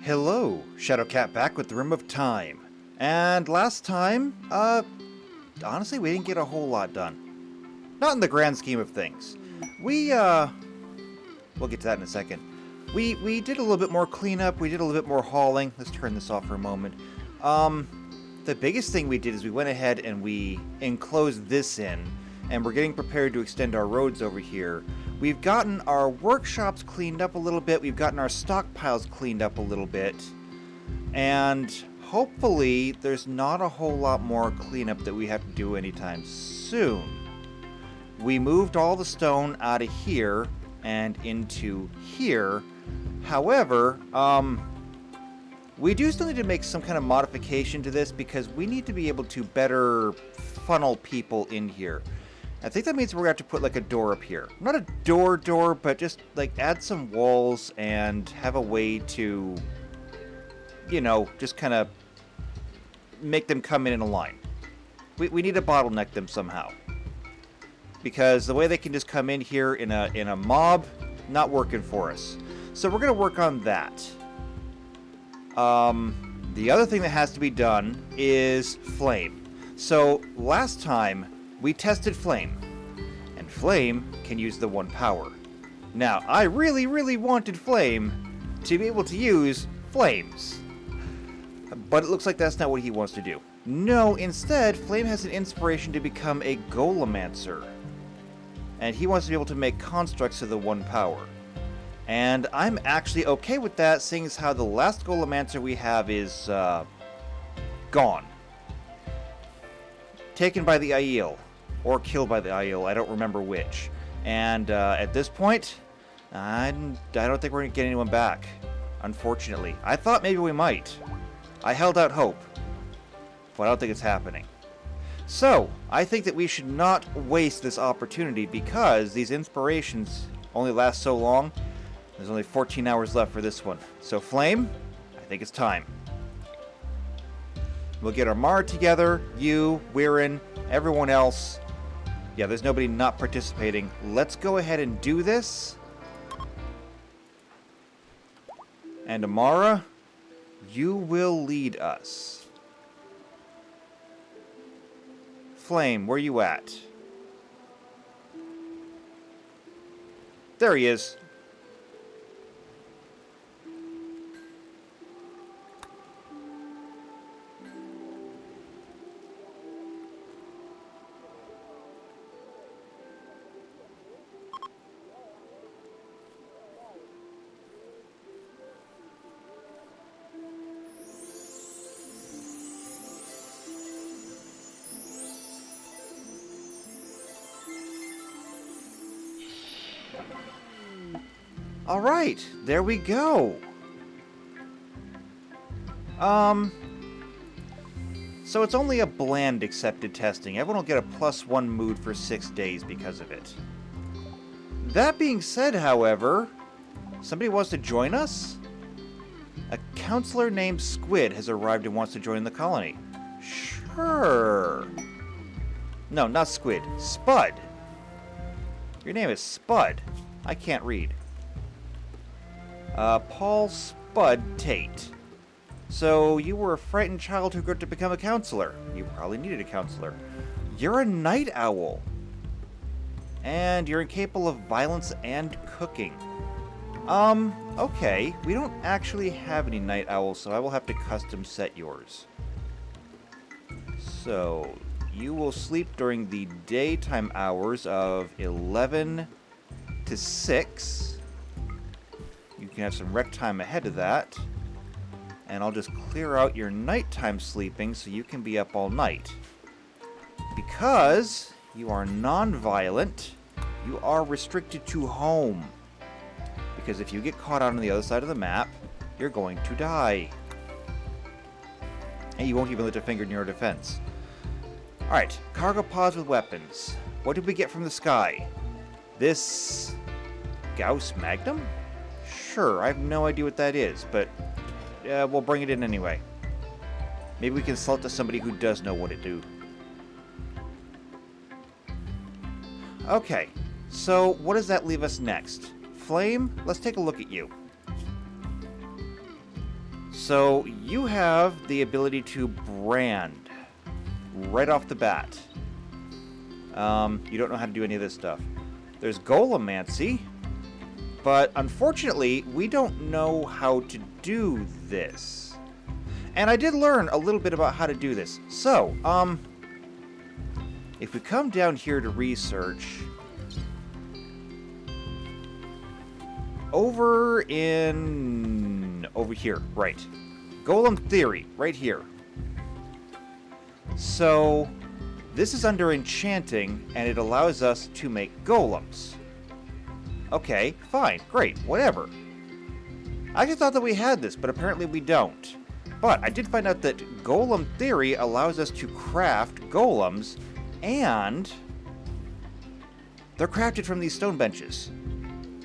Hello, Shadowcat back with the Rim of Time. And last time, honestly, we didn't get a whole lot done. Not in the grand scheme of things. We'll get to that in a second. We did a little bit more cleanup, we did a little bit more hauling. Let's turn this off for a moment. The biggest thing we did is we went ahead and we enclosed this in, and we're getting prepared to extend our roads over here. We've gotten our workshops cleaned up a little bit, we've gotten our stockpiles cleaned up a little bit, and hopefully there's not a whole lot more cleanup that we have to do anytime soon. We moved all the stone out of here and into here. However, we do still need to make some kind of modification to this because we need to be able to better funnel people in here. I think that means we're going to have to put like a door up here. Not a door, but just like add some walls and have a way to, you know, just kind of make them come in a line. We need to bottleneck them somehow. Because the way they can just come in here in a mob, not working for us. So we're going to work on that. The other thing that has to be done is flame. So last time we tested flame, and flame can use the 1 power. Now, I really wanted flame to be able to use flames, but it looks like that's not what he wants to do. No, instead, flame has an inspiration to become a golemancer, and he wants to be able to make constructs of the 1 power. And I'm actually okay with that, seeing as how the last golemancer we have is gone. Taken by the Aiel. Or killed by the Aiel, I don't remember which. And at this point, I don't think we're going to get anyone back. Unfortunately. I thought maybe we might. I held out hope. But I don't think it's happening. So, I think that we should not waste this opportunity because these inspirations only last so long. There's only 14 hours left for this one. So Flame, I think it's time. We'll get our Mara together, you, Weirin, everyone else. Yeah, there's nobody not participating. Let's go ahead and do this. And Amara, you will lead us. Flame, where you at? There he is. Alright, there we go. So it's only a bland accepted testing. Everyone will get a +1 mood for 6 days because of it. That being said, however, somebody wants to join us? A counselor named Squid has arrived and wants to join the colony. Sure. No, not Squid. Spud. Your name is Spud. I can't read. Paul Spud Tate. So, you were a frightened child who grew up to become a counselor. You probably needed a counselor. You're a night owl. And you're incapable of violence and cooking. Okay. We don't actually have any night owls, so I will have to custom set yours. So, you will sleep during the daytime hours of 11 to 6. You can have some rec time ahead of that. And I'll just clear out your nighttime sleeping so you can be up all night. Because you are non-violent, you are restricted to home. Because if you get caught out on the other side of the map, you're going to die. And you won't even lift a finger in your defense. Alright, cargo pods with weapons. What did we get from the sky? This Gauss Magnum? Sure, I have no idea what that is, but we'll bring it in anyway. Maybe we can sell it to somebody who does know what it do. Okay, so what does that leave us next? Flame, let's take a look at you. So you have the ability to brand right off the bat. You don't know how to do any of this stuff. There's Golemancy, but unfortunately, we don't know how to do this. And I did learn a little bit about how to do this. So, if we come down here to research, over here, right. Golem theory, right here. So, this is under enchanting, and it allows us to make golems. Okay, fine, great, whatever. I just thought that we had this, but apparently we don't. But I did find out that golem theory allows us to craft golems, and they're crafted from these stone benches.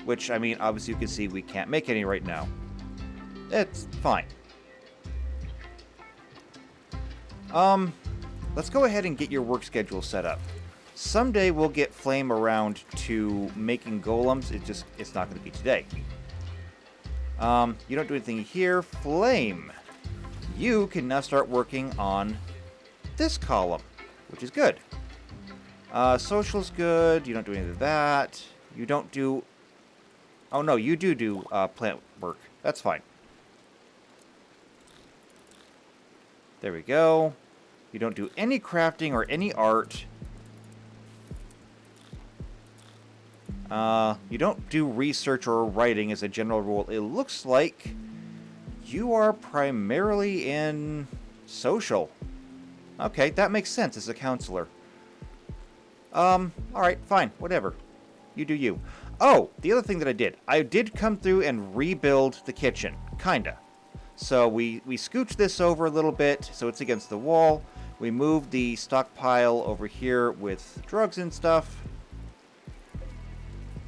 Which, I mean, obviously you can see we can't make any right now. It's fine. Let's go ahead and get your work schedule set up. Someday we'll get Flame around to making golems. It's not going to be today. You don't do anything here. Flame, you can now start working on this column, which is good. Social's good. You don't do any of that. You don't do... Oh, no, you do plant work. That's fine. There we go. You don't do any crafting or any art. You don't do research or writing as a general rule. It looks like you are primarily in social. Okay, that makes sense as a counselor. Alright, fine, whatever. You do you. Oh, the other thing that I did come through and rebuild the kitchen. Kinda. So we scooched this over a little bit so it's against the wall. We moved the stockpile over here with drugs and stuff,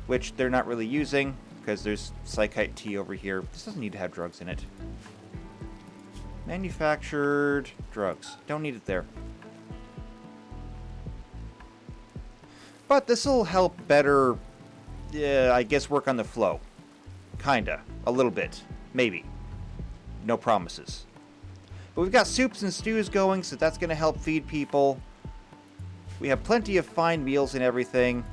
which they're not really using because there's Psychite tea over here. This doesn't need to have drugs in it. Manufactured drugs. Don't need it there. But this will help better, I guess, work on the flow. Kinda. A little bit. Maybe. No promises. But we've got soups and stews going, so that's going to help feed people. We have plenty of fine meals and everything.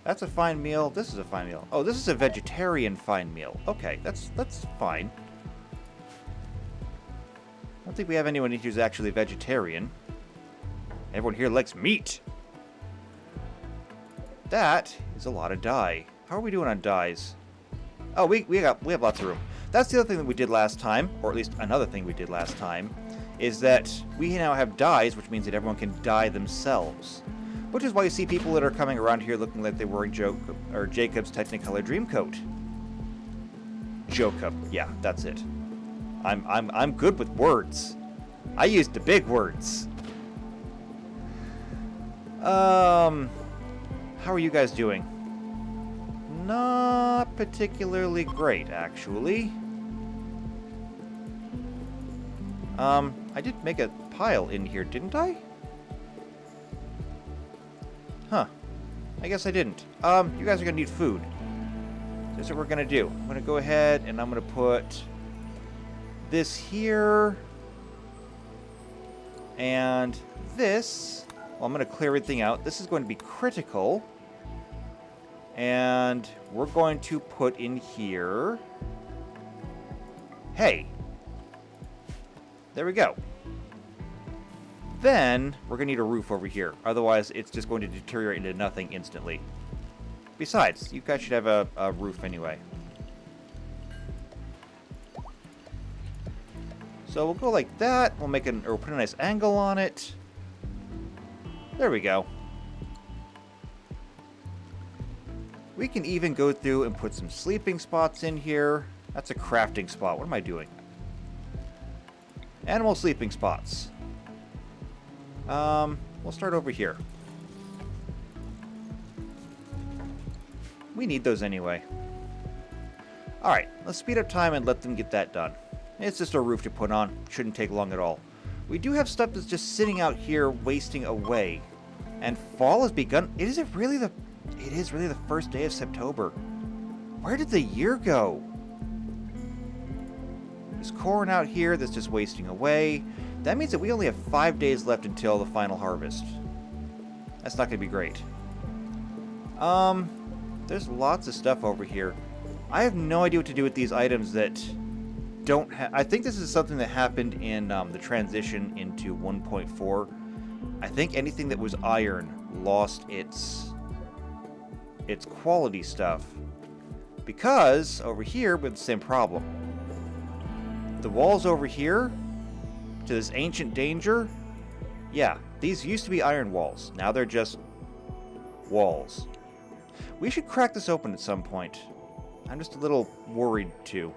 That's a fine meal. This is a fine meal. Oh, this is a vegetarian fine meal. Okay, that's fine. I don't think we have anyone who's actually vegetarian. Everyone here likes meat. That is a lot of dye. How are we doing on dyes? Oh, we have lots of room. That's the other thing that we did last time, or at least another thing we did last time, is that we now have dyes, which means that everyone can dye themselves. Which is why you see people that are coming around here looking like they're wearing Jacob's Technicolor Dreamcoat. Jacob, yeah, that's it. I'm good with words. I used the big words. How are you guys doing? Not particularly great, actually. I did make a pile in here, didn't I? Huh. I guess I didn't. You guys are gonna need food. That's what we're gonna do. I'm gonna go ahead and I'm gonna put this here. And this. Well, I'm gonna clear everything out. This is going to be critical. And we're going to put in here hay. There we go. Then we're going to need a roof over here. Otherwise, it's just going to deteriorate into nothing instantly. Besides, you guys should have a roof anyway. So we'll go like that. We'll put a nice angle on it. There we go. We can even go through and put some sleeping spots in here. That's a crafting spot. What am I doing? Animal sleeping spots. We'll start over here. We need those anyway. Alright, let's speed up time and let them get that done. It's just a roof to put on. Shouldn't take long at all. We do have stuff that's just sitting out here wasting away. And fall has begun. It is really the first day of September. Where did the year go? There's corn out here that's just wasting away. That means that we only have 5 days left until the final harvest. That's not going to be great. There's lots of stuff over here. I have no idea what to do with these items that don't have... I think this is something that happened in the transition into 1.4. I think anything that was iron lost its quality stuff. Because over here, we have the same problem. The walls over here, to this ancient danger, yeah, these used to be iron walls. Now they're just walls. We should crack this open at some point. I'm just a little worried, too.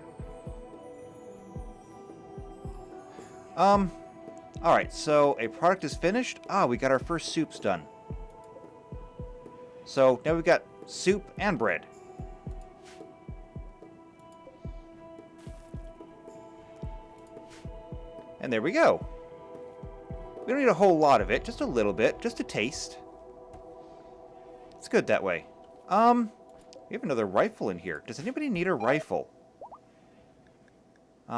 Alright, so a product is finished. Ah, we got our first soups done. So now we've got soup and bread. And there we go. We don't need a whole lot of it, just a little bit, just a taste. It's good that way. We have another rifle in here. Does anybody need a rifle?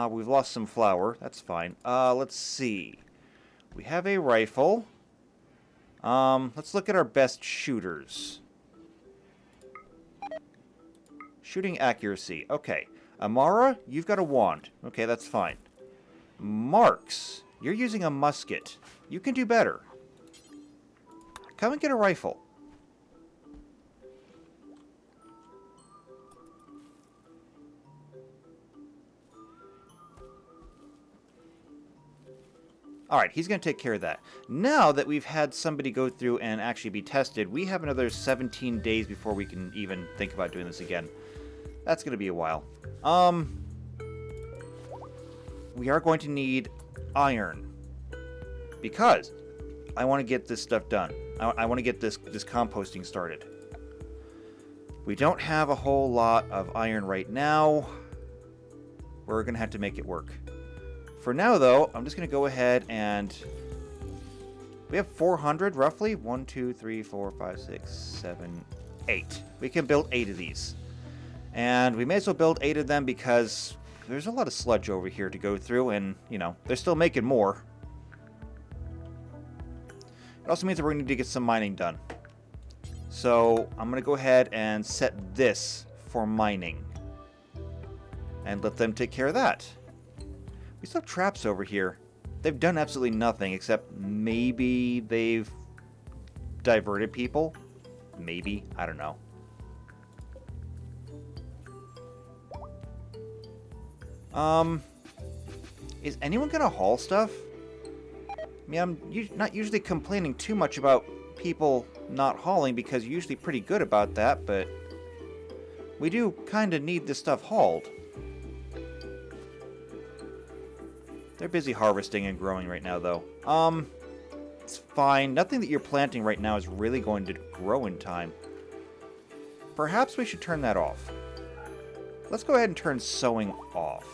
We've lost some flour. That's fine. Let's see. We have a rifle. Let's look at our best shooters. Shooting accuracy. Okay. Amara, you've got a wand. Okay, that's fine. Marks, you're using a musket. You can do better. Come and get a rifle. Alright, he's going to take care of that. Now that we've had somebody go through and actually be tested, we have another 17 days before we can even think about doing this again. That's going to be a while. We are going to need iron. Because I want to get this stuff done. I want to get this composting started. We don't have a whole lot of iron right now. We're going to have to make it work. For now, though, I'm just going to go ahead and... We have 400, roughly. 1, 2, 3, 4, 5, 6, 7, 8. We can build 8 of these. And we may as well build 8 of them because there's a lot of sludge over here to go through. And, you know, they're still making more. It also means that we're going to need to get some mining done. So I'm going to go ahead and set this for mining. And let them take care of that. We still have traps over here. They've done absolutely nothing except maybe they've diverted people. Maybe. I don't know. Is anyone gonna haul stuff? I mean, I'm not usually complaining too much about people not hauling because you're usually pretty good about that, but we do kind of need this stuff hauled. They're busy harvesting and growing right now, though. It's fine. Nothing that you're planting right now is really going to grow in time. Perhaps we should turn that off. Let's go ahead and turn sowing off.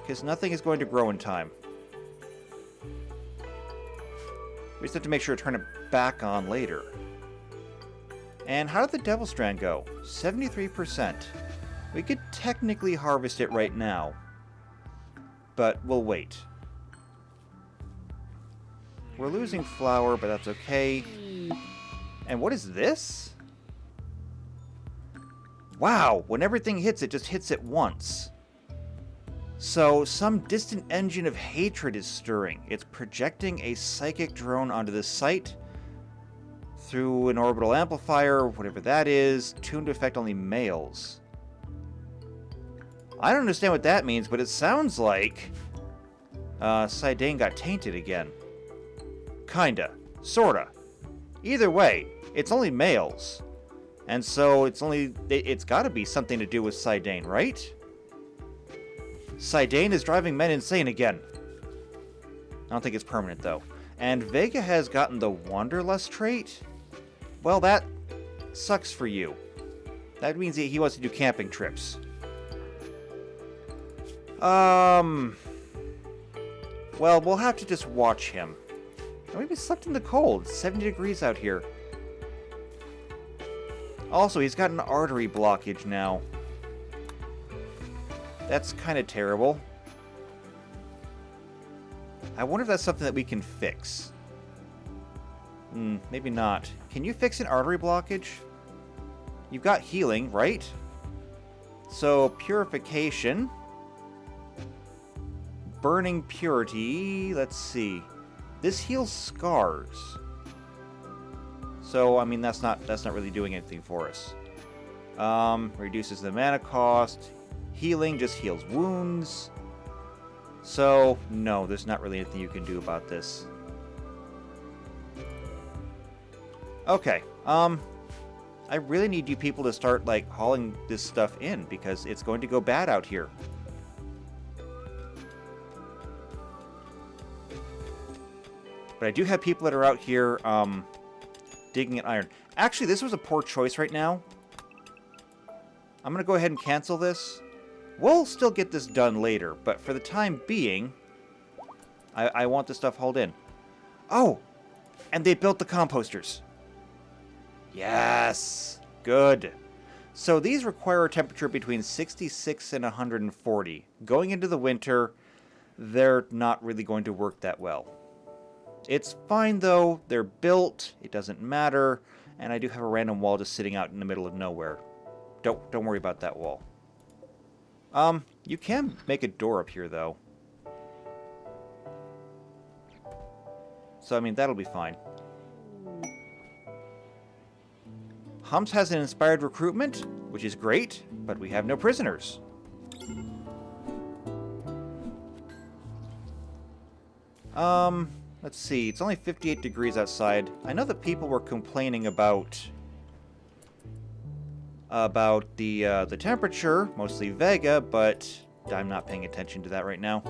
Because nothing is going to grow in time. We just have to make sure to turn it back on later. And how did the Devil Strand go? 73%. We could technically harvest it right now. But we'll wait. We're losing flour, but that's okay. And what is this? Wow, when everything hits, it just hits it once. So, some distant engine of hatred is stirring. It's projecting a psychic drone onto this site through an orbital amplifier, whatever that is, tuned to affect only males. I don't understand what that means, but it sounds like Sidane got tainted again. Kinda. Sorta. Either way, it's only males. And so it's gotta be something to do with Sidane, right? Sidane is driving men insane again. I don't think it's permanent, though. And Vega has gotten the Wanderlust trait? Well, that sucks for you. That means he wants to do camping trips. Well, we'll have to just watch him. Maybe slept in the cold. It's 70 degrees out here. Also, he's got an artery blockage now. That's kind of terrible. I wonder if that's something that we can fix. Maybe not. Can you fix an artery blockage? You've got healing, right? So, purification. Burning purity. Let's see. This heals scars. So, I mean, that's not really doing anything for us. Reduces the mana cost. Healing just heals wounds. So, no, there's not really anything you can do about this. Okay, I really need you people to start, like, hauling this stuff in, because it's going to go bad out here. But I do have people that are out here, digging at iron. Actually, this was a poor choice right now. I'm going to go ahead and cancel this. We'll still get this done later, but for the time being, I want this stuff hauled in. Oh! And they built the composters. Yes! Good. So these require a temperature between 66 and 140. Going into the winter, they're not really going to work that well. It's fine, though. They're built. It doesn't matter. And I do have a random wall just sitting out in the middle of nowhere. Don't worry about that wall. You can make a door up here, though. So, I mean, that'll be fine. Humps has an inspired recruitment, which is great, but we have no prisoners. Let's see. It's only 58 degrees outside. I know that people were complaining about the temperature, mostly Vega, but I'm not paying attention to that right now.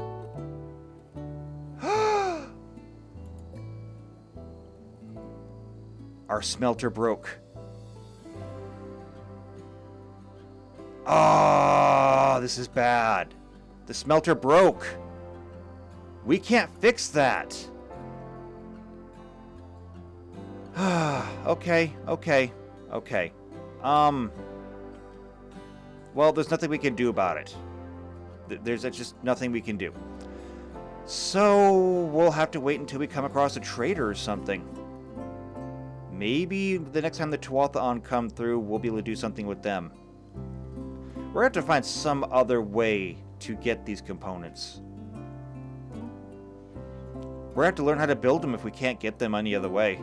Our smelter broke. Ah, this is bad. The smelter broke. We can't fix that. Okay. Well, there's nothing we can do about it. There's just nothing we can do. So, we'll have to wait until we come across a trader or something. Maybe the next time the Tuatha come through, we'll be able to do something with them. We're going to have to find some other way to get these components. We're going to have to learn how to build them if we can't get them any other way.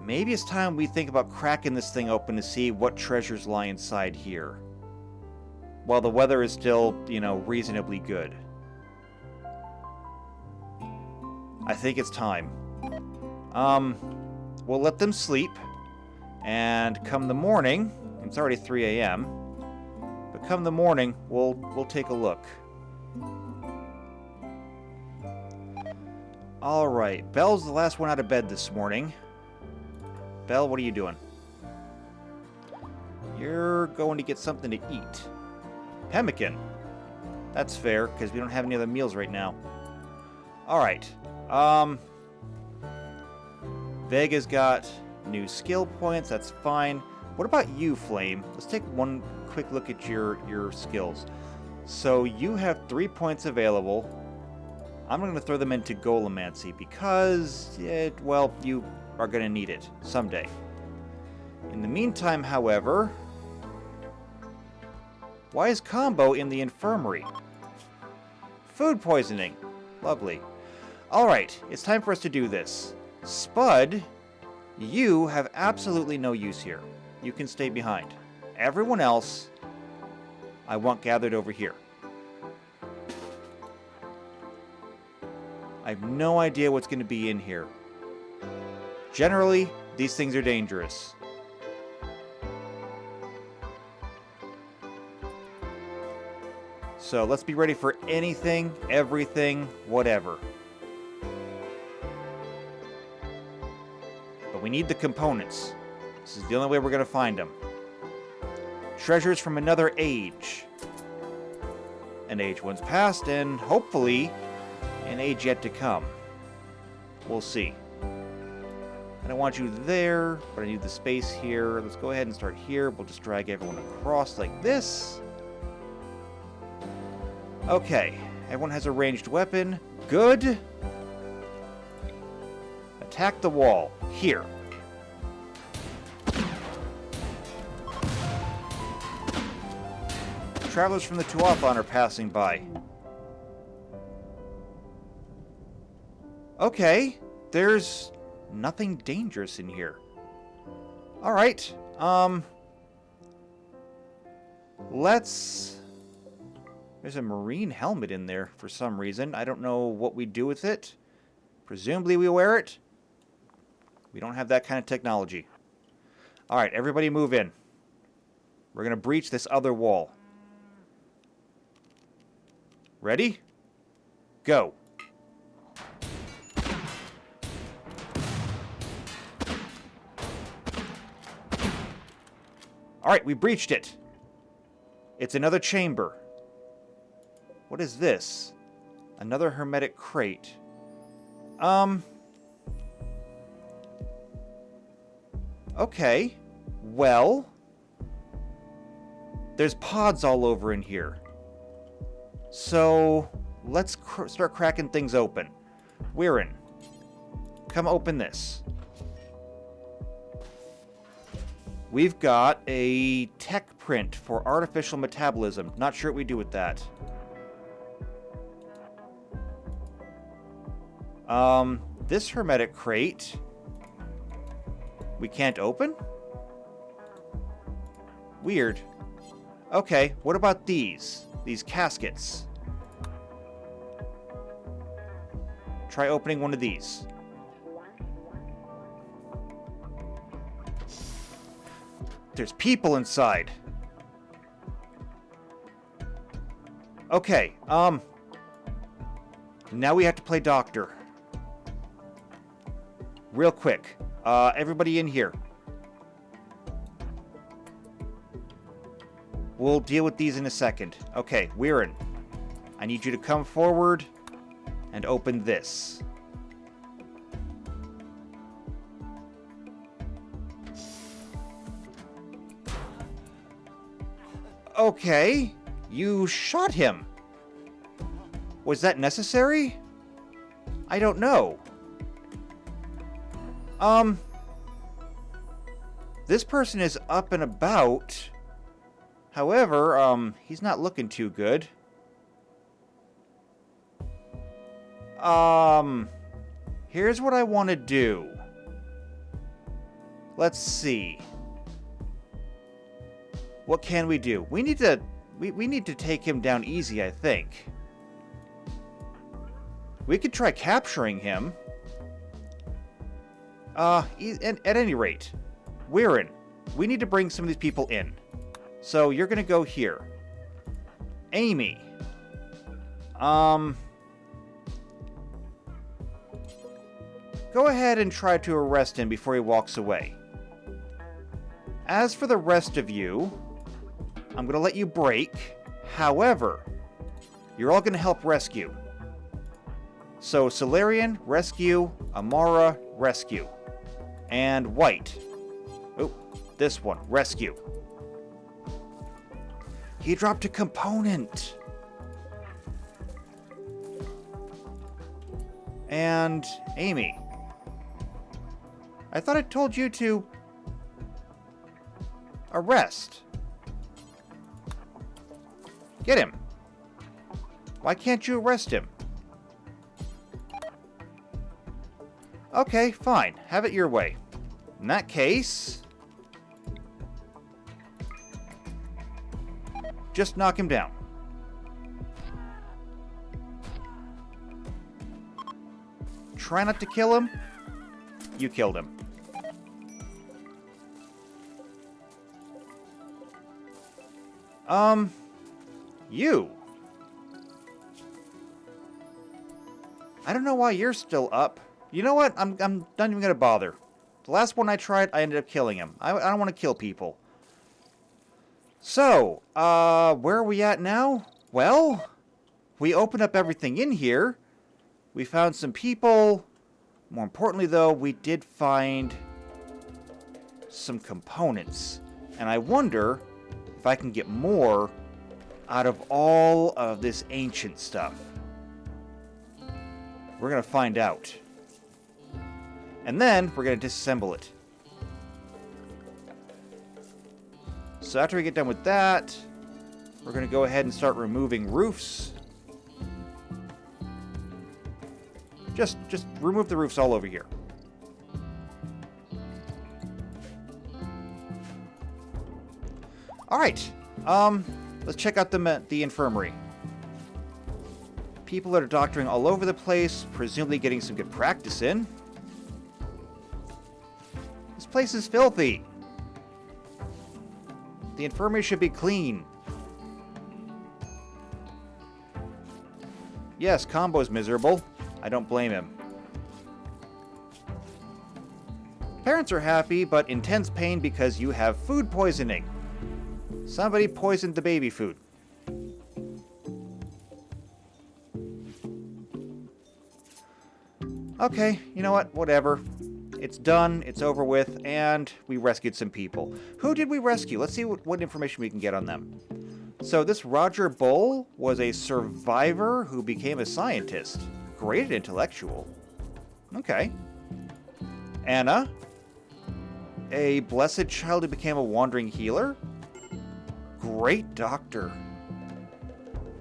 Maybe it's time we think about cracking this thing open to see what treasures lie inside here. While the weather is still, reasonably good. I think it's time. We'll let them sleep. And come the morning, it's already 3 a.m., but come the morning, we'll take a look. Alright, Belle's the last one out of bed this morning. Belle, what are you doing? You're going to get something to eat. Pemmican. That's fair, because we don't have any other meals right now. Alright. Vega's got new skill points, that's fine. What about you, Flame? Let's take one quick look at your skills. So you have 3 points available. I'm going to throw them into Golemancy because, you are going to need it someday. In the meantime, however, why is Combo in the infirmary? Food poisoning. Lovely. Alright, it's time for us to do this. Spud, you have absolutely no use here. You can stay behind. Everyone else, I want gathered over here. I have no idea what's going to be in here. Generally, these things are dangerous. So let's be ready for anything, everything, whatever. But we need the components. This is the only way we're going to find them. Treasures from another age. An age once past, and hopefully, an age yet to come. We'll see. And don't want you there, but I need the space here. Let's go ahead and start here. We'll just drag everyone across like this. Okay, everyone has a ranged weapon. Good. Attack the wall. Here. Travelers from the Tuathan are passing by. Okay, there's nothing dangerous in here. Alright, there's a marine helmet in there for some reason. I don't know what we do with it. Presumably we wear it. We don't have that kind of technology. Alright, everybody move in. We're going to breach this other wall. Ready? Go. Alright, we breached it. It's another chamber. What is this? Another hermetic crate. Okay. Well, there's pods all over in here. So, let's start cracking things open. Weirin, come open this. We've got a tech print for artificial metabolism. Not sure what we do with that. This hermetic crate we can't open? Weird. Okay, what about these? These caskets. Try opening one of these. There's people inside. Okay, now we have to play doctor. Real quick. Everybody in here. We'll deal with these in a second. Okay, Weirin, I need you to come forward and open this. Okay, you shot him. Was that necessary? I don't know. This person is up and about. However, he's not looking too good. Here's what I want to do. Let's see. What can we do? We need to take him down easy, I think. We could try capturing him. At any rate, Weirin, we need to bring some of these people in. So you're gonna go here. Amy. Go ahead and try to arrest him before he walks away. As for the rest of you, I'm gonna let you break. However, you're all gonna help rescue. So Solarian, rescue. Amara, rescue. And White. Oh, this one, rescue. He dropped a component. And Amy. I thought I told you to arrest. Get him. Why can't you arrest him? Okay, fine. Have it your way. In that case, just knock him down. Try not to kill him. You killed him. You. I don't know why you're still up. You know what? I'm not even gonna bother. The last one I tried, I ended up killing him. I don't want to kill people. So, where are we at now? Well, we opened up everything in here. We found some people. More importantly, though, we did find some components. And I wonder if I can get more out of all of this ancient stuff. We're going to find out. And then we're going to disassemble it. So after we get done with that, we're going to go ahead and start removing roofs. Just remove the roofs all over here. All right. Let's check out the infirmary. People that are doctoring all over the place, presumably getting some good practice in. This place is filthy. The infirmary should be clean. Yes, Combo's miserable. I don't blame him. Parents are happy, but intense pain because you have food poisoning. Somebody poisoned the baby food. Okay, you know what? Whatever. It's done, it's over with, and we rescued some people. Who did we rescue? Let's see what information we can get on them. So this Roger Bull was a survivor who became a scientist. Great intellectual. Okay. Anna, a blessed child who became a wandering healer. Great doctor.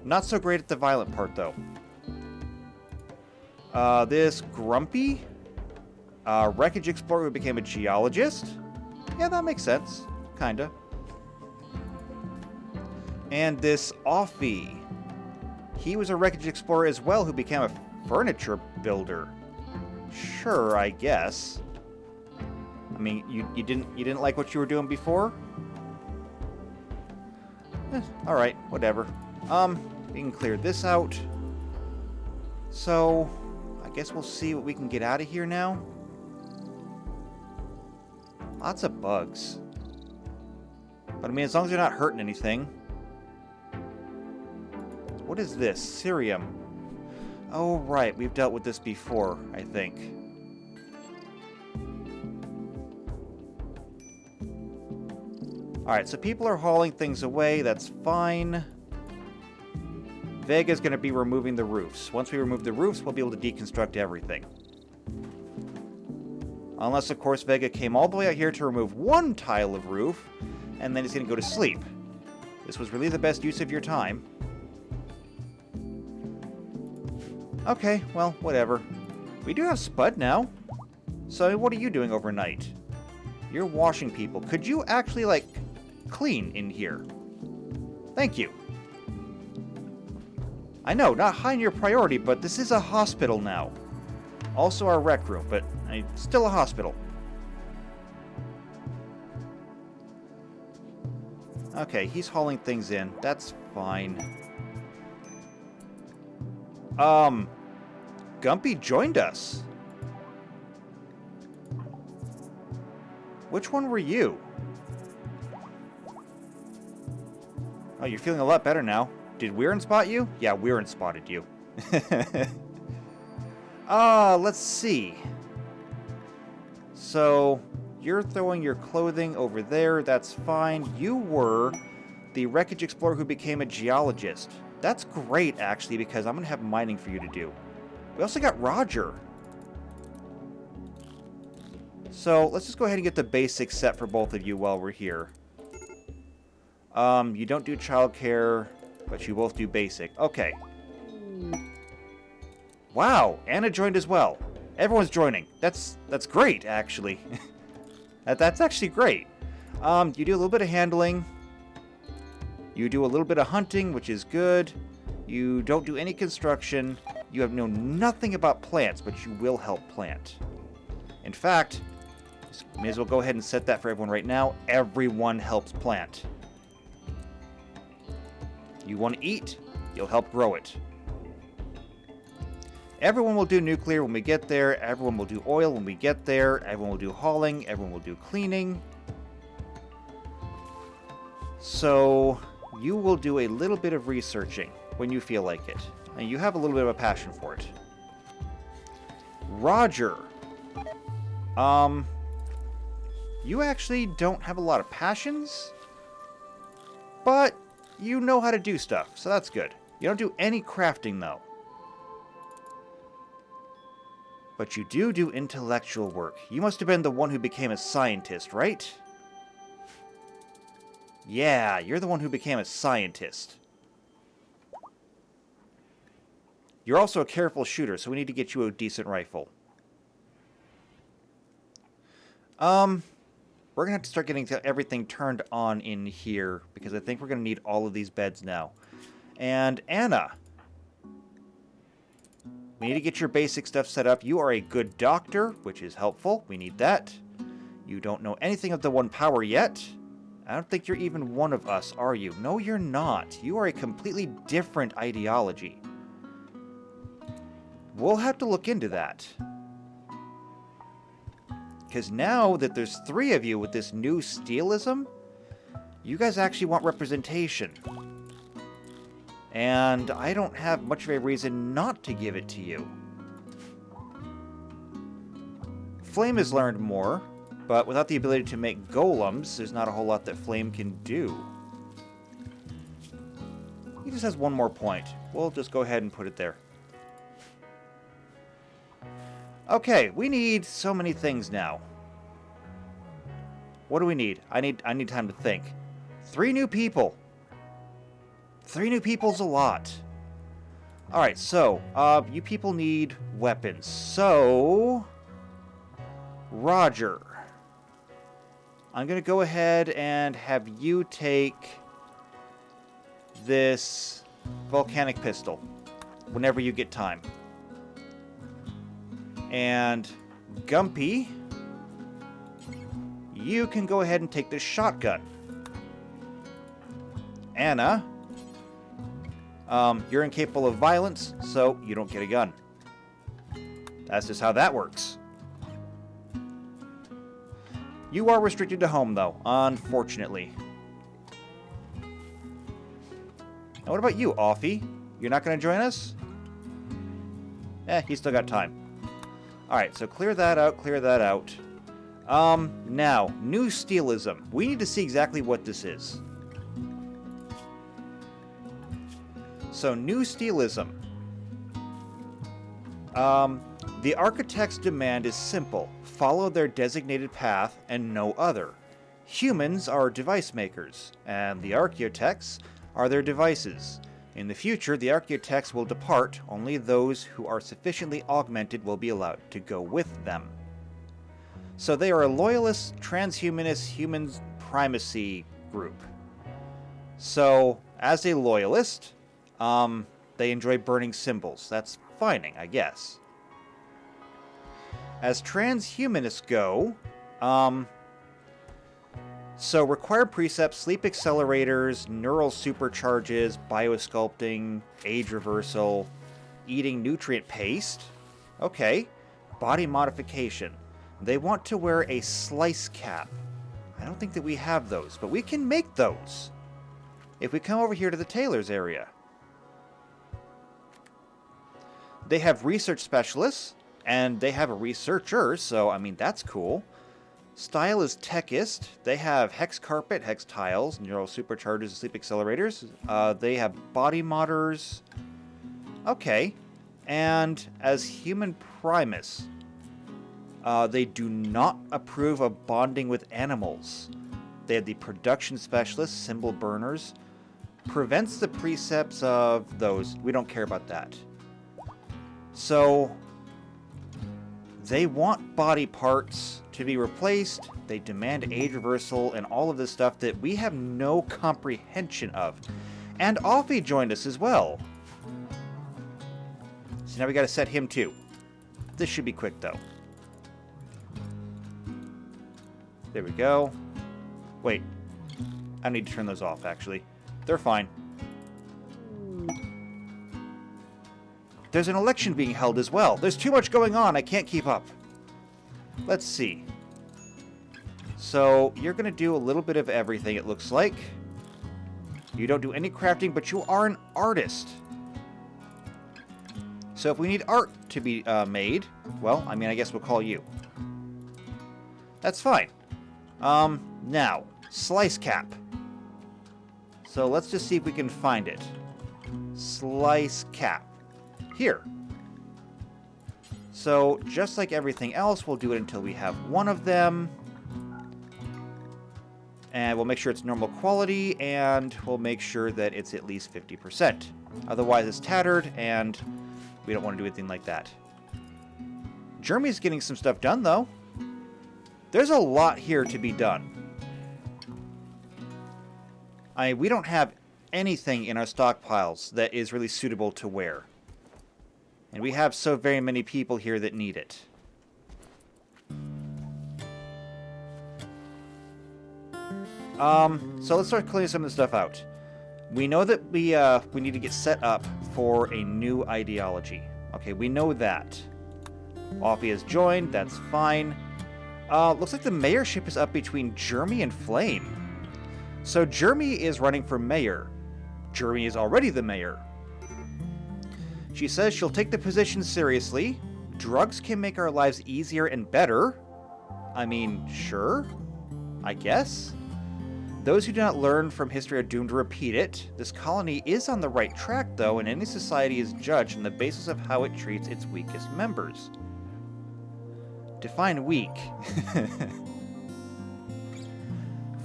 Not so great at the violent part, though. This Grumpy, wreckage explorer who became a geologist. Yeah, that makes sense. Kinda. And this Offie. He was a wreckage explorer as well who became a furniture builder. Sure, I guess. I mean, you didn't like what you were doing before? All right, whatever. We can clear this out. So, I guess we'll see what we can get out of here now. Lots of bugs. But I mean, as long as they're not hurting anything. What is this? Cerium. Oh, right. We've dealt with this before, I think. Alright, so people are hauling things away. That's fine. Vega's going to be removing the roofs. Once we remove the roofs, we'll be able to deconstruct everything. Unless, of course, Vega came all the way out here to remove one tile of roof, and then he's going to go to sleep. This was really the best use of your time. Okay, well, whatever. We do have Spud now. So what are you doing overnight? You're washing people. Could you actually, like, clean in here? Thank you. I know, not high in your priority, but this is a hospital now. Also our rec room, but still a hospital. Okay, he's hauling things in. That's fine. Gumpy joined us. Which one were you? Oh, you're feeling a lot better now. Did Weirin spot you? Yeah, Weirin spotted you. Let's see. So, you're throwing your clothing over there. That's fine. You were the wreckage explorer who became a geologist. That's great, actually, because I'm going to have mining for you to do. We also got Roger. So, let's just go ahead and get the basics set for both of you while we're here. You don't do childcare, but you both do basic. Okay. Wow, Anna joined as well. Everyone's joining. That's great, actually. That's actually great. You do a little bit of handling. You do a little bit of hunting, which is good. You don't do any construction. You have known nothing about plants, but you will help plant. In fact, may as well go ahead and set that for everyone right now. Everyone helps plant. You want to eat, you'll help grow it. Everyone will do nuclear when we get there. Everyone will do oil when we get there. Everyone will do hauling. Everyone will do cleaning. So you will do a little bit of researching when you feel like it. And you have a little bit of a passion for it. Roger, You actually don't have a lot of passions, but you know how to do stuff, so that's good. You don't do any crafting, though. But you do intellectual work. You must have been the one who became a scientist, right? Yeah, you're the one who became a scientist. You're also a careful shooter, so we need to get you a decent rifle. We're going to have to start getting everything turned on in here, because I think we're going to need all of these beds now. And Anna, we need to get your basic stuff set up. You are a good doctor, which is helpful. We need that. You don't know anything of the One Power yet. I don't think you're even one of us, are you? No, you're not. You are a completely different ideology. We'll have to look into that. Because now that there's 3 of you with this new steelism, you guys actually want representation. And I don't have much of a reason not to give it to you. Flame has learned more, but without the ability to make golems, there's not a whole lot that Flame can do. He just has 1 more point. We'll just go ahead and put it there. Okay, we need so many things now. What do we need? I need time to think. 3 new people. 3 new people's a lot. Alright, so, you people need weapons. So, Roger. I'm going to go ahead and have you take this volcanic pistol whenever you get time. And Gumpy, you can go ahead and take this shotgun. Anna, you're incapable of violence, so you don't get a gun. That's just how that works. You are restricted to home, though, unfortunately. Now, what about you, Offie? You're not going to join us? He's still got time. Alright, so clear that out, clear that out. Now, new steelism. We need to see exactly what this is. So, new steelism. The architect's demand is simple. Follow their designated path and no other. Humans are device makers, and the architects are their devices. In the future, the architects will depart. Only those who are sufficiently augmented will be allowed to go with them. So they are a loyalist, transhumanist, humans primacy group. So, as a loyalist, they enjoy burning symbols. That's fine, I guess. As transhumanists go, so required precepts, sleep accelerators, neural supercharges, biosculpting, age reversal, eating nutrient paste. Okay. Body modification. They want to wear a slice cap. I don't think that we have those, but we can make those. If we come over here to the tailor's area. They have research specialists, and they have a researcher, so, I mean, that's cool. Style is techist. They have hex carpet, hex tiles, neural superchargers, and sleep accelerators. They have body modders. Okay. And as human primus, they do not approve of bonding with animals. They have the production specialist, symbol burners. Prevents the precepts of those. We don't care about that. So, they want body parts to be replaced. They demand age reversal and all of this stuff that we have no comprehension of. And Offie joined us as well. So now we got to set him too. This should be quick though. There we go. Wait. I need to turn those off actually. They're fine. There's an election being held as well. There's too much going on. I can't keep up. Let's see. So, you're going to do a little bit of everything, it looks like. You don't do any crafting, but you are an artist. So, if we need art to be made, well, I mean, I guess we'll call you. That's fine. Now, slice cap. So let's just see if we can find it. Slice cap. Here. So, just like everything else, we'll do it until we have one of them. And we'll make sure it's normal quality, and we'll make sure that it's at least 50%. Otherwise, it's tattered, and we don't want to do anything like that. Jeremy's getting some stuff done, though. There's a lot here to be done. We don't have anything in our stockpiles that is really suitable to wear. And we have so very many people here that need it. So let's start clearing some of the stuff out. We know that we need to get set up for a new ideology. Okay, we know that. Offie has joined, that's fine. Looks like the mayorship is up between Jeremy and Flame. So Jeremy is running for mayor. Jeremy is already the mayor. She says she'll take the position seriously. Drugs can make our lives easier and better. I mean, sure. I guess. Those who do not learn from history are doomed to repeat it. This colony is on the right track, though, and any society is judged on the basis of how it treats its weakest members. Define weak.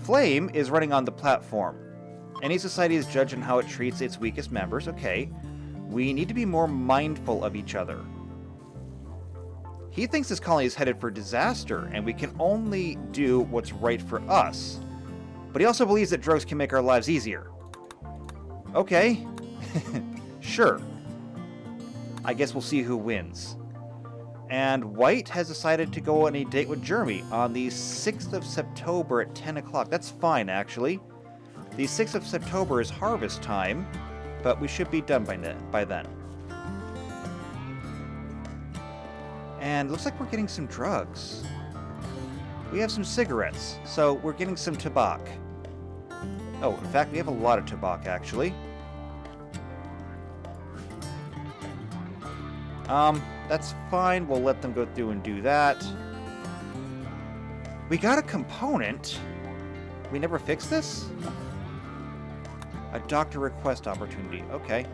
Flame is running on the platform. Any society is judged on how it treats its weakest members. Okay. We need to be more mindful of each other. He thinks this colony is headed for disaster, and we can only do what's right for us. But he also believes that drugs can make our lives easier. Okay. Sure. I guess we'll see who wins. And White has decided to go on a date with Jeremy on the 6th of September at 10 o'clock. That's fine, actually. The 6th of September is harvest time, but we should be done by then. And looks like we're getting some drugs. We have some cigarettes, so we're getting some tobacco. Oh, in fact, we have a lot of tobacco, actually. That's fine. We'll let them go through and do that. We got a component. We never fixed this? A doctor request opportunity. Okay.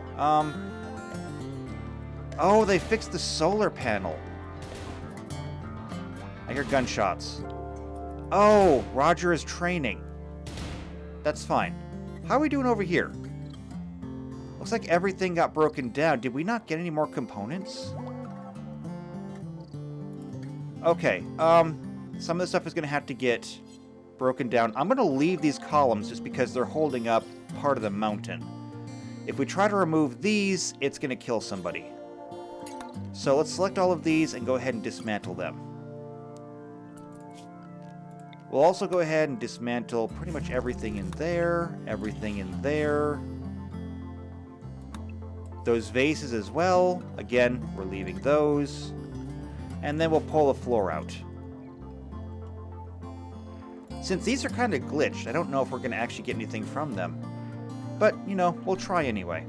Oh, they fixed the solar panel. I hear gunshots. Oh, Roger is training. That's fine. How are we doing over here? Looks like everything got broken down. Did we not get any more components? Okay, some of this stuff is going to have to get broken down. I'm going to leave these columns just because they're holding up part of the mountain. If we try to remove these, it's going to kill somebody. So let's select all of these and go ahead and dismantle them. We'll also go ahead and dismantle pretty much everything in there, everything in there. Those vases as well. Again, we're leaving those. And then we'll pull the floor out. Since these are kind of glitched, I don't know if we're going to actually get anything from them. But, you know, we'll try anyway.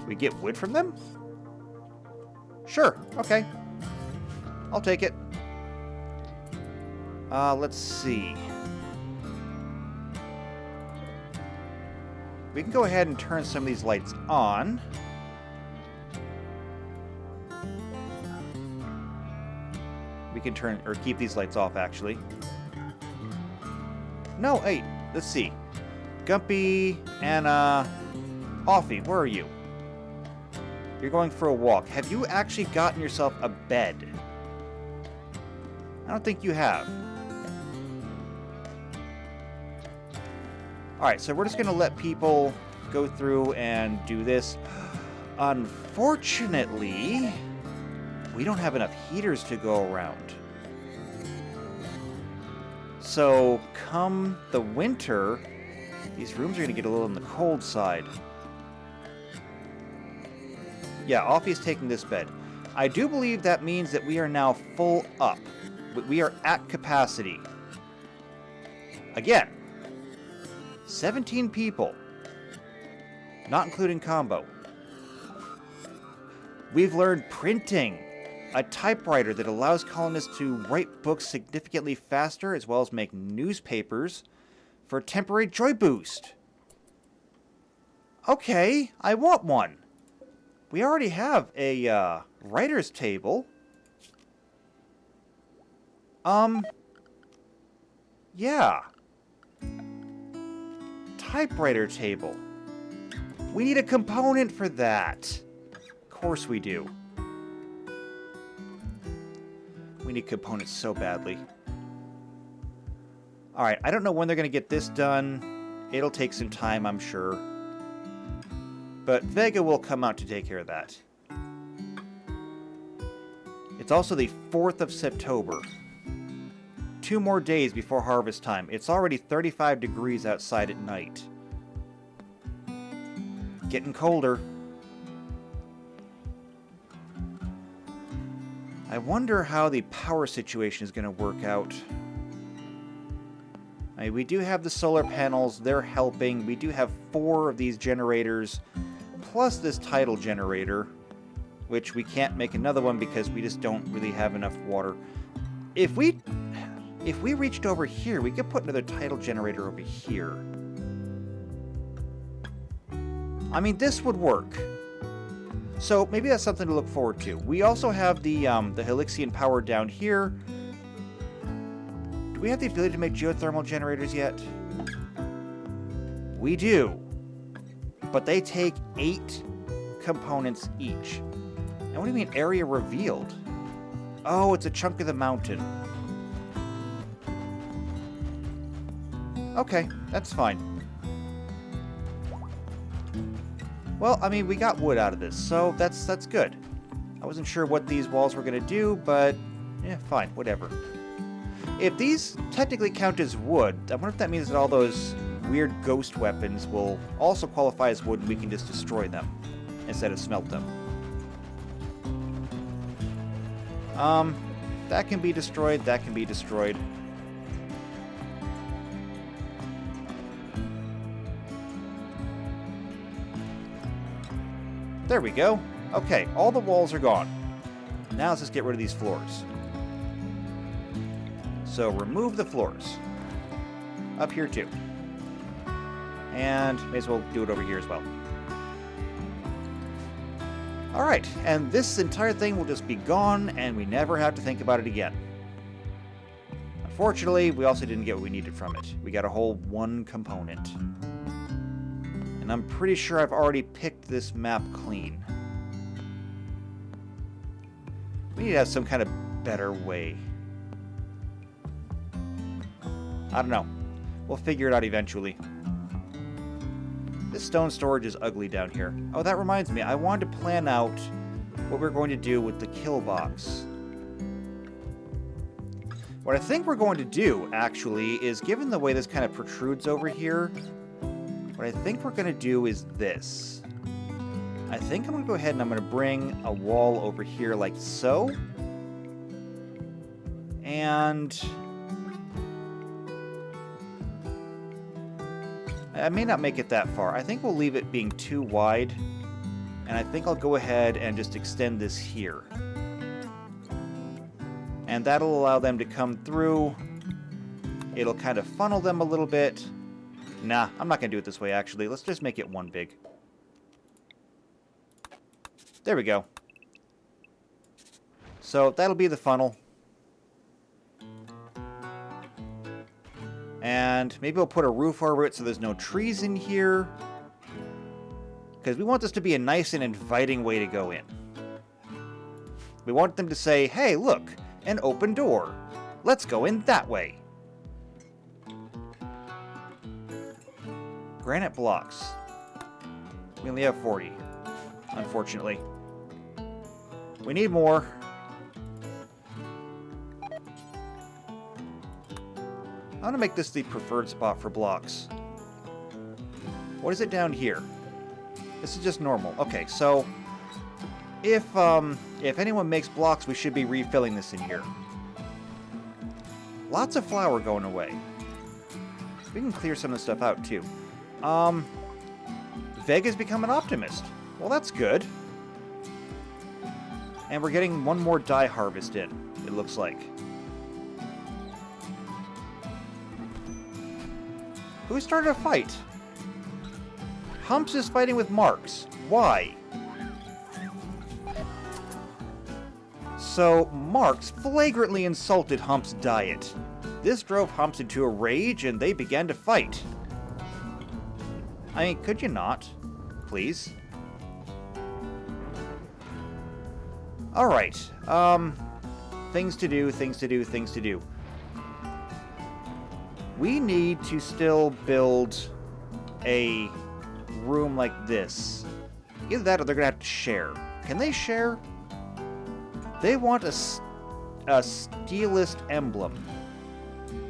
We get wood from them? Sure, okay. I'll take it. Let's see. We can go ahead and turn some of these lights on. We can turn, or keep these lights off, actually. No, hey, let's see. Gumpy, Anna, Offie, where are you? You're going for a walk. Have you actually gotten yourself a bed? I don't think you have. Alright, so we're just going to let people go through and do this. Unfortunately, we don't have enough heaters to go around. So, come the winter, these rooms are going to get a little on the cold side. Yeah, Offie's taking this bed. I do believe that means that we are now full up. We are at capacity. Again, 17 people. Not including combo. We've learned printing. A typewriter that allows colonists to write books significantly faster, as well as make newspapers for a temporary joy boost. Okay, I want one. We already have a writer's table. Yeah. Typewriter table. We need a component for that. Of course we do. We need components so badly. Alright, I don't know when they're going to get this done. It'll take some time, I'm sure. But Vega will come out to take care of that. It's also the 4th of September. 2 more days before harvest time. It's already 35 degrees outside at night. Getting colder. I wonder how the power situation is going to work out. I mean, we do have the solar panels. They're helping. We do have 4 of these generators, plus this tidal generator, which we can't make another one because we just don't really have enough water. If we reached over here, we could put another tidal generator over here. I mean, this would work. So maybe that's something to look forward to. We also have the Helixian power down here. Do we have the ability to make geothermal generators yet? We do. But they take 8 components each. And what do you mean area revealed? Oh, it's a chunk of the mountain. Okay, that's fine. Well, I mean, we got wood out of this, so that's good. I wasn't sure what these walls were going to do, but yeah, fine, whatever. If these technically count as wood, I wonder if that means that all those weird ghost weapons will also qualify as wood and we can just destroy them instead of smelt them. That can be destroyed, that can be destroyed. There we go. Okay, all the walls are gone. Now let's just get rid of these floors. So remove the floors. Up here too. And may as well do it over here as well. Alright, and this entire thing will just be gone and we never have to think about it again. Unfortunately, we also didn't get what we needed from it. We got a whole 1 component. And I'm pretty sure I've already picked this map clean. We need to have some kind of better way. I don't know. We'll figure it out eventually. This stone storage is ugly down here. Oh, that reminds me. I wanted to plan out what we're going to do with the kill box. What I think we're going to do, actually, is given the way this kind of protrudes over here, what I think we're going to do is this. I think I'm going to go ahead and I'm going to bring a wall over here like so. And I may not make it that far. I think we'll leave it being too wide. And I think I'll go ahead and just extend this here. And that'll allow them to come through. It'll kind of funnel them a little bit. Nah, I'm not going to do it this way, actually. Let's just make it 1 big. There we go. So that'll be the funnel. And maybe we'll put a roof over it so there's no trees in here. Because we want this to be a nice and inviting way to go in. We want them to say, hey, look, an open door. Let's go in that way. Granite blocks. We only have 40, unfortunately. We need more. I'm going to make this the preferred spot for blocks. What is it down here? This is just normal. Okay, so if anyone makes blocks, we should be refilling this in here. Lots of flour going away. We can clear some of this stuff out, too. Vega's become an optimist. Well, that's good. And we're getting one more dye harvest in, it looks like. Who started a fight? Humps is fighting with Marks. Why? So, Marks flagrantly insulted Hump's diet. This drove Humps into a rage, and they began to fight. I mean, could you not? Please? Alright, things to do, things to do, things to do. We need to still build a room like this. Either that or they're gonna have to share. Can they share? They want a steelist emblem.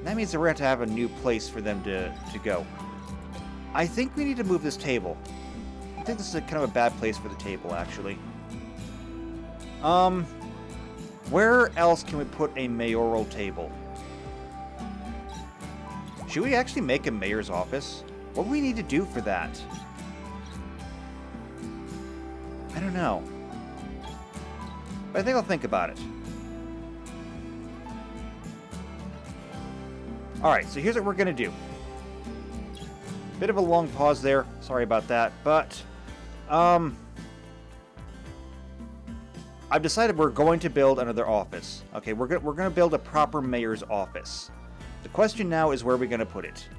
That means that we're going to have a new place for them to go. I think we need to move this table. I think this is kind of a bad place for the table, actually. Where else can we put a mayoral table? Should we actually make a mayor's office? What do we need to do for that? I don't know. But I think I'll think about it. Alright, so here's what we're going to do. Bit of a long pause there. Sorry about that. But, I've decided we're going to build another office. Okay, we're going to build a proper mayor's office. The question now is where are we going to put it?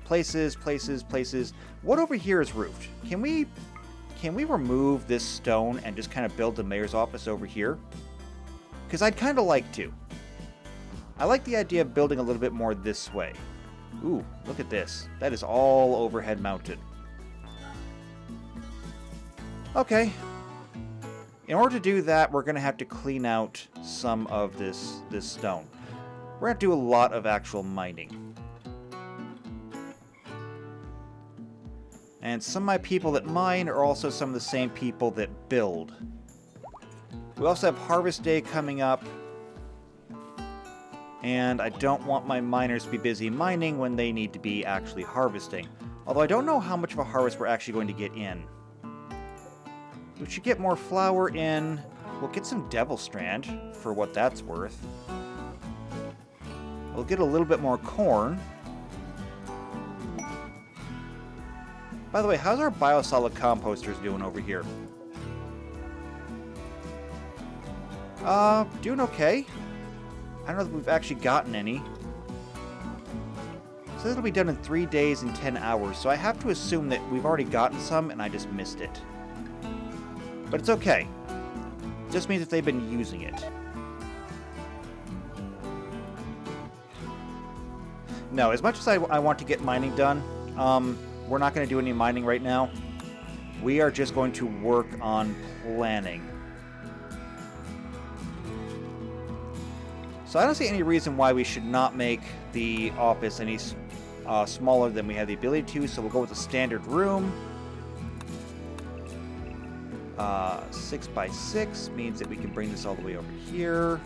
Places. What over here is roofed? Can we remove this stone and just kind of build the mayor's office over here? Because I'd kind of like to. I like the idea of building a little bit more this way. Ooh, look at this. That is all overhead mounted. Okay. In order to do that, we're going to have to clean out some of this stone. We're going to do a lot of actual mining. And some of my people that mine are also some of the same people that build. We also have Harvest Day coming up. And I don't want my miners to be busy mining when they need to be actually harvesting. Although I don't know how much of a harvest we're actually going to get in. We should get more flour in. We'll get some Devil Strand for what that's worth. We'll get a little bit more corn. By the way, how's our biosolid composters doing over here? Doing okay. I don't know if we've actually gotten any. So it'll be done in 3 days and 10 hours, so I have to assume that we've already gotten some and I just missed it. But it's okay. It just means that they've been using it. No, as much as I want to get mining done, we're not going to do any mining right now. We are just going to work on planning. So I don't see any reason why we should not make the office any smaller than we have the ability to, so we'll go with a standard room. 6 by 6 means that we can bring this all the way over here.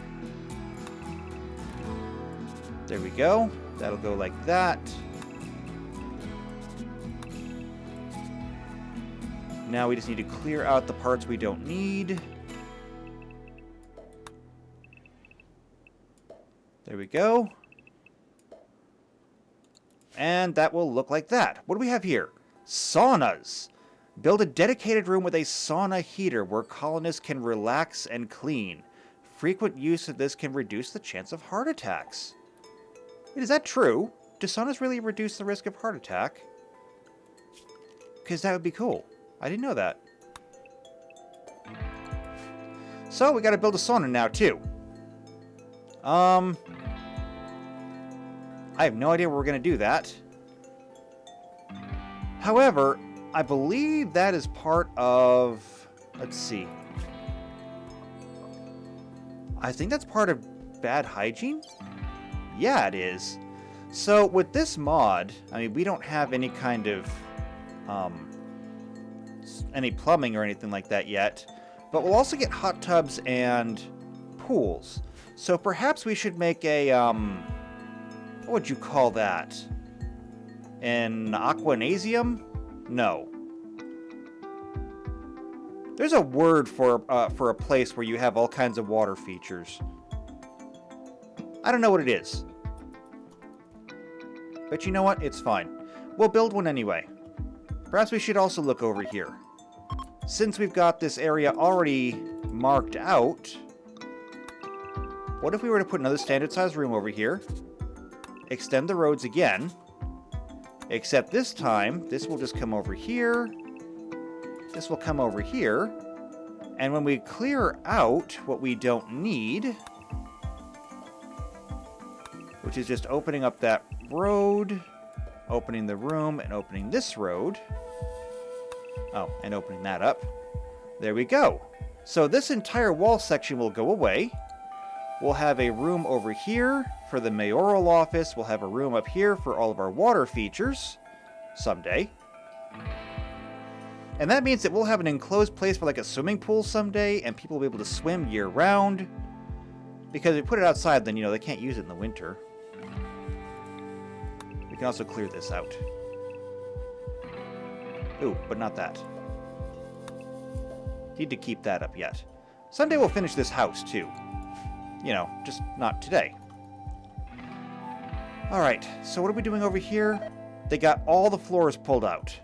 There we go. That'll go like that. Now we just need to clear out the parts we don't need. There we go. And that will look like that. What do we have here? Saunas. Build a dedicated room with a sauna heater where colonists can relax and clean. Frequent use of this can reduce the chance of heart attacks. Wait, is that true? Do saunas really reduce the risk of heart attack? Because that would be cool. I didn't know that. So, we gotta build a sauna now, too. I have no idea where we're gonna do that. However, I believe that is part of... Let's see. I think that's part of bad hygiene? Yeah, it is. So, with this mod, I mean, we don't have any kind of... any plumbing or anything like that yet. But we'll also get hot tubs and pools. So perhaps we should make a, what would you call that? An aquanasium? No. There's a word for a place where you have all kinds of water features. I don't know what it is. But you know what? It's fine. We'll build one anyway. Perhaps we should also look over here. Since we've got this area already marked out, what if we were to put another standard size room over here? Extend the roads again. Except this time, this will just come over here. This will come over here. And when we clear out what we don't need, which is just opening up that road, opening the room, and opening this road. Oh, and opening that up. There we go. So this entire wall section will go away. We'll have a room over here for the mayoral office. We'll have a room up here for all of our water features someday. And that means that we'll have an enclosed place for like a swimming pool someday, and people will be able to swim year-round. Because if we put it outside, then, you know, they can't use it in the winter. We can also clear this out. Ooh, but not that. Need to keep that up yet. Someday we'll finish this house, too. You know, just not today. Alright, so what are we doing over here? They got all the floors pulled out.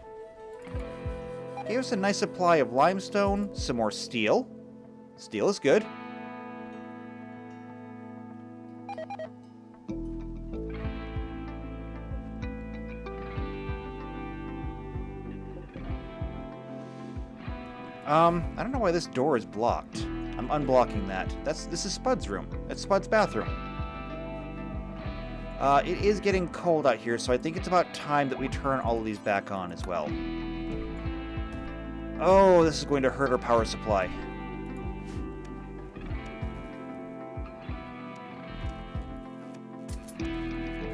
Gave us a nice supply of limestone, some more steel. Steel is good. I don't know why this door is blocked. I'm unblocking that. This is Spud's room. It's Spud's bathroom. It is getting cold out here, so I think it's about time that we turn all of these back on as well. Oh, this is going to hurt our power supply.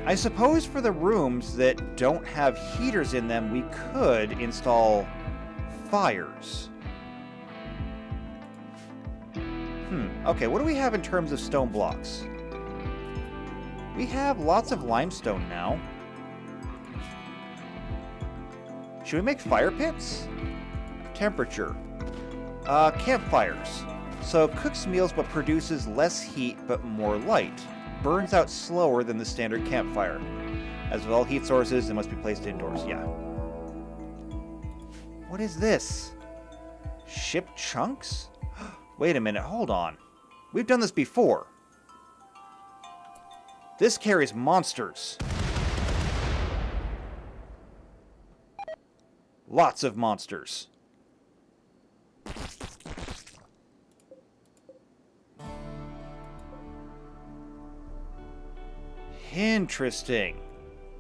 I suppose for the rooms that don't have heaters in them, we could install fires. Okay, what do we have in terms of stone blocks? We have lots of limestone now. Should we make fire pits? Temperature. Campfires. So cooks meals but produces less heat but more light. Burns out slower than the standard campfire. As with all heat sources, it must be placed indoors. Yeah. What is this? Ship chunks? Wait a minute, hold on. We've done this before. This carries monsters. Lots of monsters. Interesting.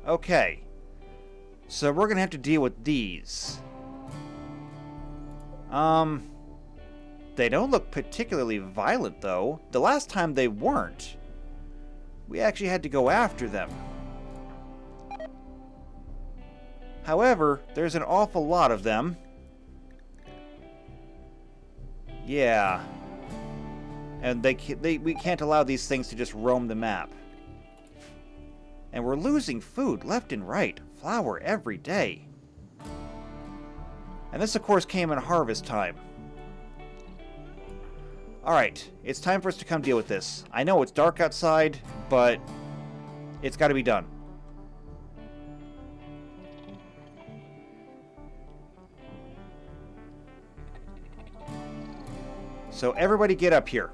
Okay. So we're gonna have to deal with these. They don't look particularly violent, though. The last time they weren't. We actually had to go after them. However, there's an awful lot of them. Yeah. And we can't allow these things to just roam the map. And we're losing food left and right. Flour every day. And this, of course, came in harvest time. Alright, it's time for us to come deal with this. I know it's dark outside, but it's got to be done. So everybody get up here.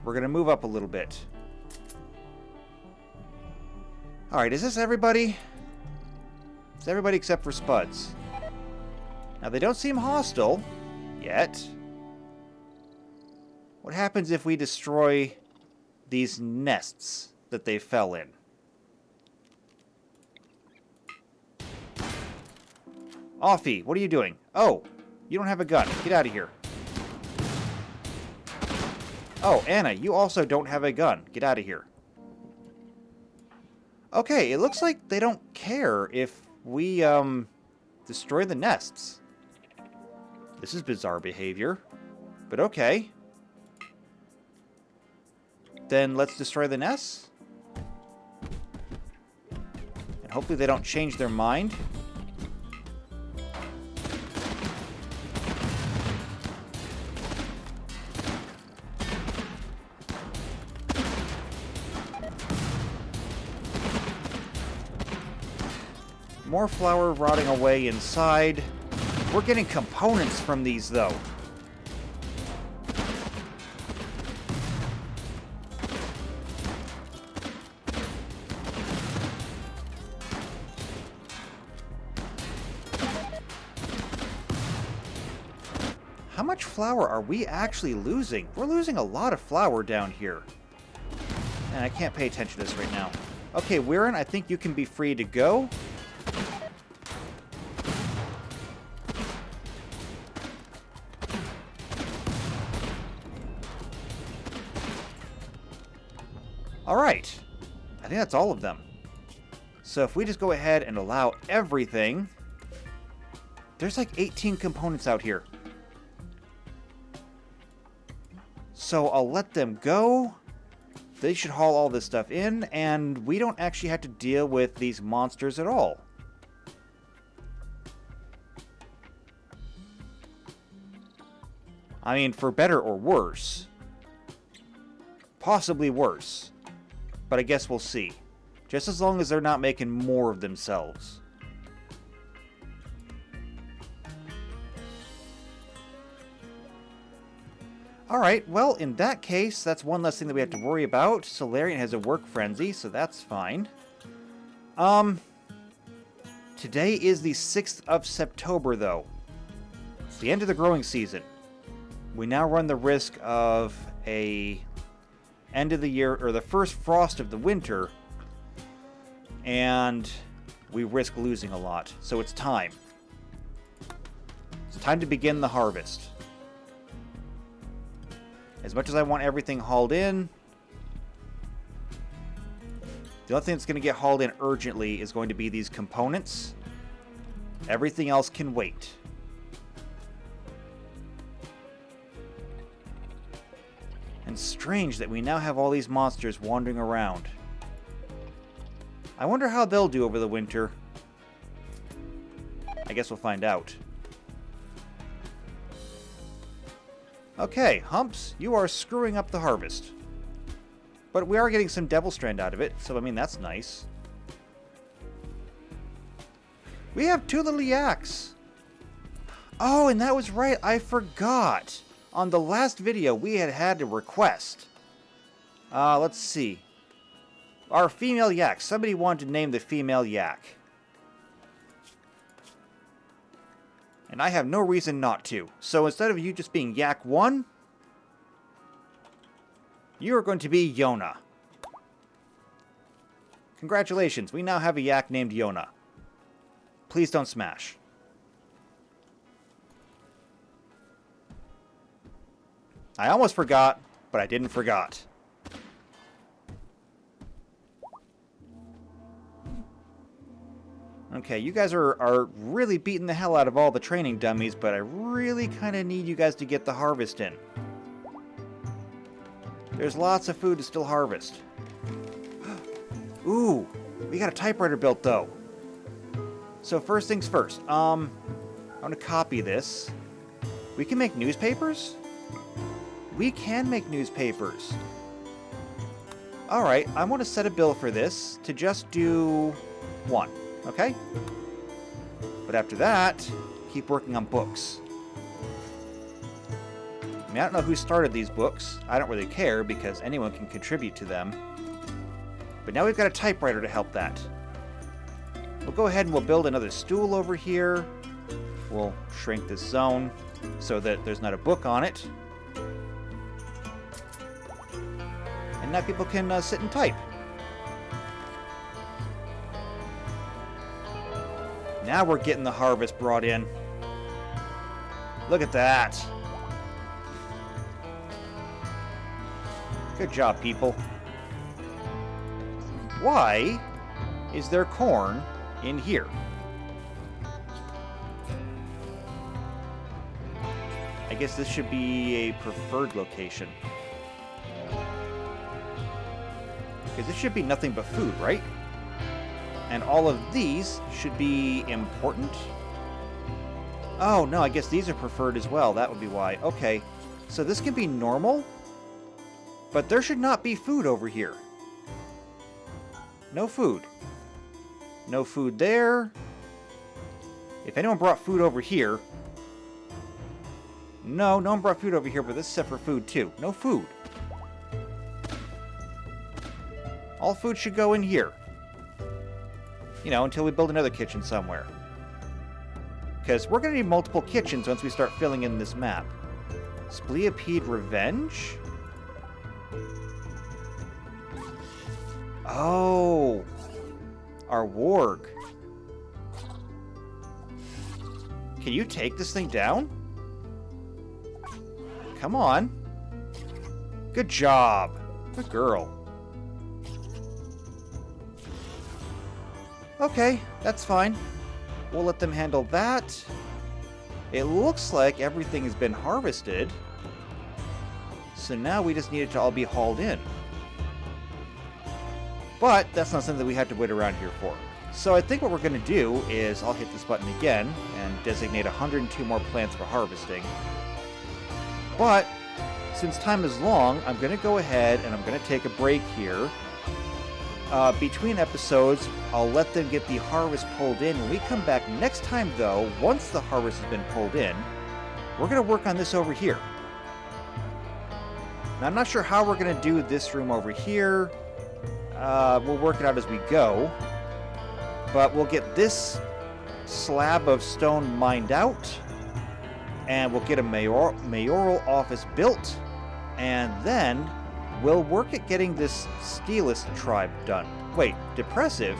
We're going to move up a little bit. Alright, is this everybody? It's everybody except for Spuds. Now, they don't seem hostile yet. What happens if we destroy these nests that they fell in? Offie, what are you doing? Oh, you don't have a gun. Get out of here. Oh, Anna, you also don't have a gun. Get out of here. Okay, it looks like they don't care if we, destroy the nests. This is bizarre behavior, but okay. Then let's destroy the nests. And hopefully they don't change their mind. More flour rotting away inside. We're getting components from these, though. How much flour are we actually losing? We're losing a lot of flour down here. And I can't pay attention to this right now. Okay, Weirin, I think you can be free to go. Alright. I think that's all of them. So if we just go ahead and allow everything... There's like 18 components out here. So I'll let them go. They should haul all this stuff in, and we don't actually have to deal with these monsters at all. I mean, for better or worse. Possibly worse. But I guess we'll see. Just as long as they're not making more of themselves. Alright, well, in that case, that's one less thing that we have to worry about. Solarian has a work frenzy, so that's fine. Today is the 6th of September, though. It's the end of the growing season. We now run the risk of a end of the year, or the first frost of the winter, and we risk losing a lot. So it's time. It's time to begin the harvest. As much as I want everything hauled in, the only thing that's going to get hauled in urgently is going to be these components. Everything else can wait. And strange that we now have all these monsters wandering around. I wonder how they'll do over the winter. I guess we'll find out. Okay, Humps, you are screwing up the harvest. But we are getting some Devil Strand out of it, so I mean, that's nice. We have 2 little yaks! Oh, and that was right, I forgot! On the last video, we had a request. Let's see. Our female yak. Somebody wanted to name the female yak. And I have no reason not to. So instead of you just being Yak 1, you are going to be Yona. Congratulations, we now have a yak named Yona. Please don't smash. I almost forgot, but I didn't forgot. Okay, you guys are really beating the hell out of all the training dummies, but I really kind of need you guys to get the harvest in. There's lots of food to still harvest. Ooh, we got a typewriter built, though. So first things first, I'm going to copy this. We can make newspapers? We can make newspapers. Alright, I want to set a bill for this to just do 1. Okay? But after that, keep working on books. I mean, I don't know who started these books. I don't really care because anyone can contribute to them. But now we've got a typewriter to help that. We'll go ahead and we'll build another stool over here. We'll shrink this zone so that there's not a book on it. And now people can sit and type. Now we're getting the harvest brought in. Look at that. Good job, people. Why is there corn in here? I guess this should be a preferred location. Because this should be nothing but food, right? And all of these should be important. Oh, no, I guess these are preferred as well. That would be why. Okay, so this can be normal, but there should not be food over here. No food. No food there. If anyone brought food over here... No one brought food over here, but this is set for food too. No food. All food should go in here. You know, until we build another kitchen somewhere. Because we're going to need multiple kitchens once we start filling in this map. Spleopede Revenge? Oh! Our warg. Can you take this thing down? Come on. Good job. Good girl. Okay, that's fine. We'll let them handle that. It looks like everything has been harvested. So now we just need it to all be hauled in. But that's not something that we have to wait around here for. So I think what we're going to do is I'll hit this button again and designate 102 more plants for harvesting. But since time is long, I'm going to go ahead and I'm going to take a break here. Between episodes, I'll let them get the harvest pulled in. When we come back next time, though, once the harvest has been pulled in, we're going to work on this over here. Now, I'm not sure how we're going to do this room over here. We'll work it out as we go. But we'll get this slab of stone mined out, and we'll get a mayoral office built, and then we'll work at getting this Steelist tribe done. Wait, depressive?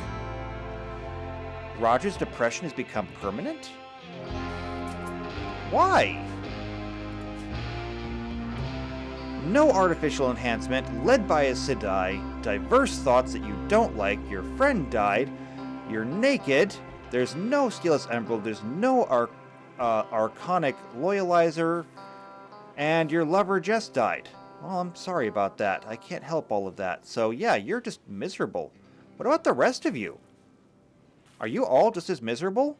Roger's depression has become permanent? Why? No artificial enhancement, led by a Sedai, diverse thoughts that you don't like, your friend died, you're naked, there's no Steelist Emerald, there's no Arconic Loyalizer, and your lover just died. Well, I'm sorry about that. I can't help all of that. So, yeah, you're just miserable. What about the rest of you? Are you all just as miserable?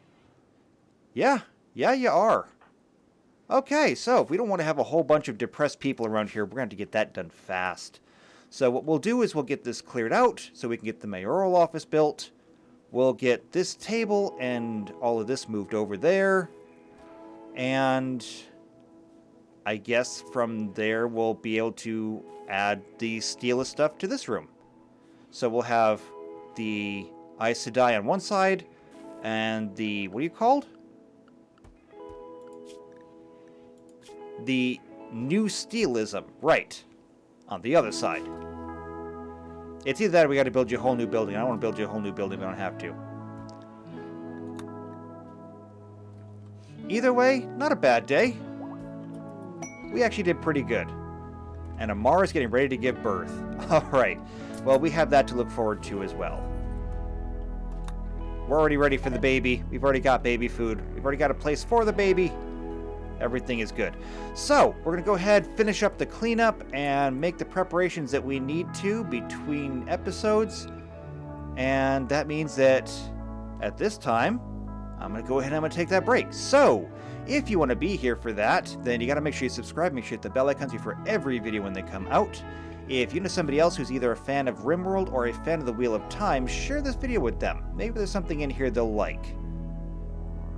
Yeah, you are. Okay, so if we don't want to have a whole bunch of depressed people around here, we're going to have to get that done fast. So what we'll do is we'll get this cleared out so we can get the mayoral office built. We'll get this table and all of this moved over there. And I guess from there we'll be able to add the Steelist stuff to this room. So we'll have the Aes Sedai on one side and the, what are you called? The New Steelism, right, on the other side. It's either that or we got to build you a whole new building. I don't want to build you a whole new building, we don't have to. Either way, not a bad day. We actually did pretty good. And Amara's getting ready to give birth. Alright, well, we have that to look forward to as well. We're already ready for the baby. We've already got baby food. We've already got a place for the baby. Everything is good. So, we're going to go ahead, finish up the cleanup, and make the preparations that we need to between episodes. And that means that at this time, I'm going to go ahead and I'm going to take that break. So, if you want to be here for that, then you got to make sure you subscribe, make sure you hit the bell icon for every video when they come out. If you know somebody else who's either a fan of RimWorld or a fan of the Wheel of Time, share this video with them. Maybe there's something in here they'll like.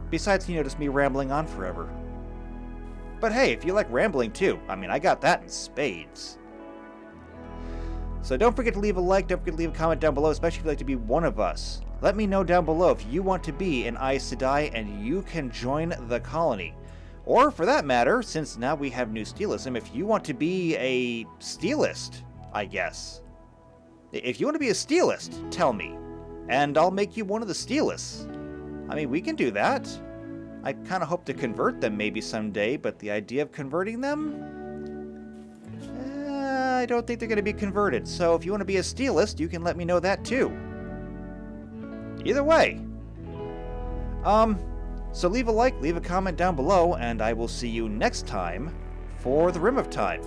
Besides, you know, just me rambling on forever. But hey, if you like rambling too, I mean, I got that in spades. So don't forget to leave a like, don't forget to leave a comment down below, especially if you'd like to be one of us. Let me know down below if you want to be an Aes Sedai and you can join the colony. Or for that matter, since now we have New Steelism, if you want to be a Steelist, I guess. If you want to be a Steelist, tell me. And I'll make you one of the Steelists. I mean, we can do that. I kind of hope to convert them maybe someday, but the idea of converting them? I don't think they're going to be converted. So if you want to be a Steelist, you can let me know that too. Either way. So leave a like, leave a comment down below, and I will see you next time for the Rim of Time.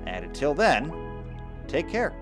And until then, take care.